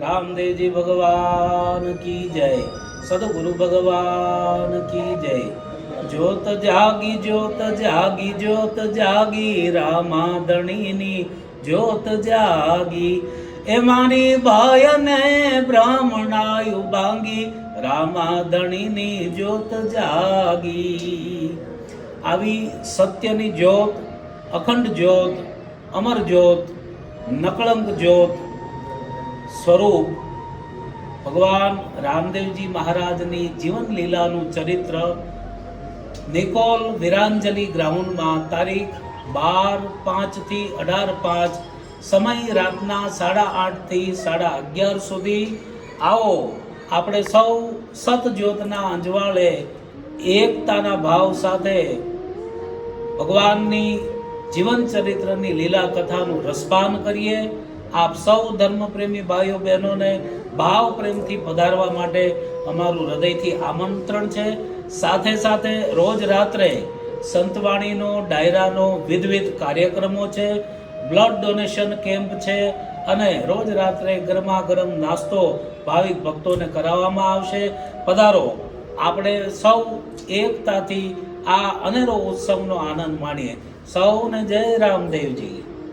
रामदेव जी भगवान की जय। सदगुरु भगवान की जय। ज्योत जागी ज्योत जागी ज्योत जागी रामाधणीनी ज्योत जागी ए मारी भाय ने ब्राह्मणायु भांगी रामाधणीनी ज्योत जागी। આવી સત્યની જ્યોત, અખંડ જ્યોત, અમર જ્યોત, નકળંક જ્યોત સ્વરૂપ ભગવાન રામદેવજી મહારાજની જીવન લીલાનું ચરિત્ર નિકોલ વીરાંજલિ ગ્રાઉન્ડમાં તારીખ 12/5 થી 18/5 સમય રાતના 8:30 થી 11:30 સુધી આવો આપણે સૌ સતજ્યોતના અંજવાળે એકતાના ભાવ સાથે ભગવાનની જીવન ચરિત્રની લીલા કથાનું રસપાન કરીએ। આપ સૌ ધર્મપ્રેમી ભાઈઓ બહેનોને ભાવ પ્રેમથી પધારવા માટે અમારું હૃદયથી આમંત્રણ છે। સાથે સાથે રોજ રાત્રે સંતવાણીનો ડાયરાનો વિવિધ કાર્યક્રમો છે, બ્લડ ડોનેશન કેમ્પ છે અને રોજ રાત્રે ગરમા ગરમ નાસ્તો ભાવિક ભક્તોને કરાવવામાં આવશે। પધારો, આપણે સૌ એકતાથી આ અનેરો ઉત્સવનો આનંદ માણીએ। સૌને જય રામદેવજી।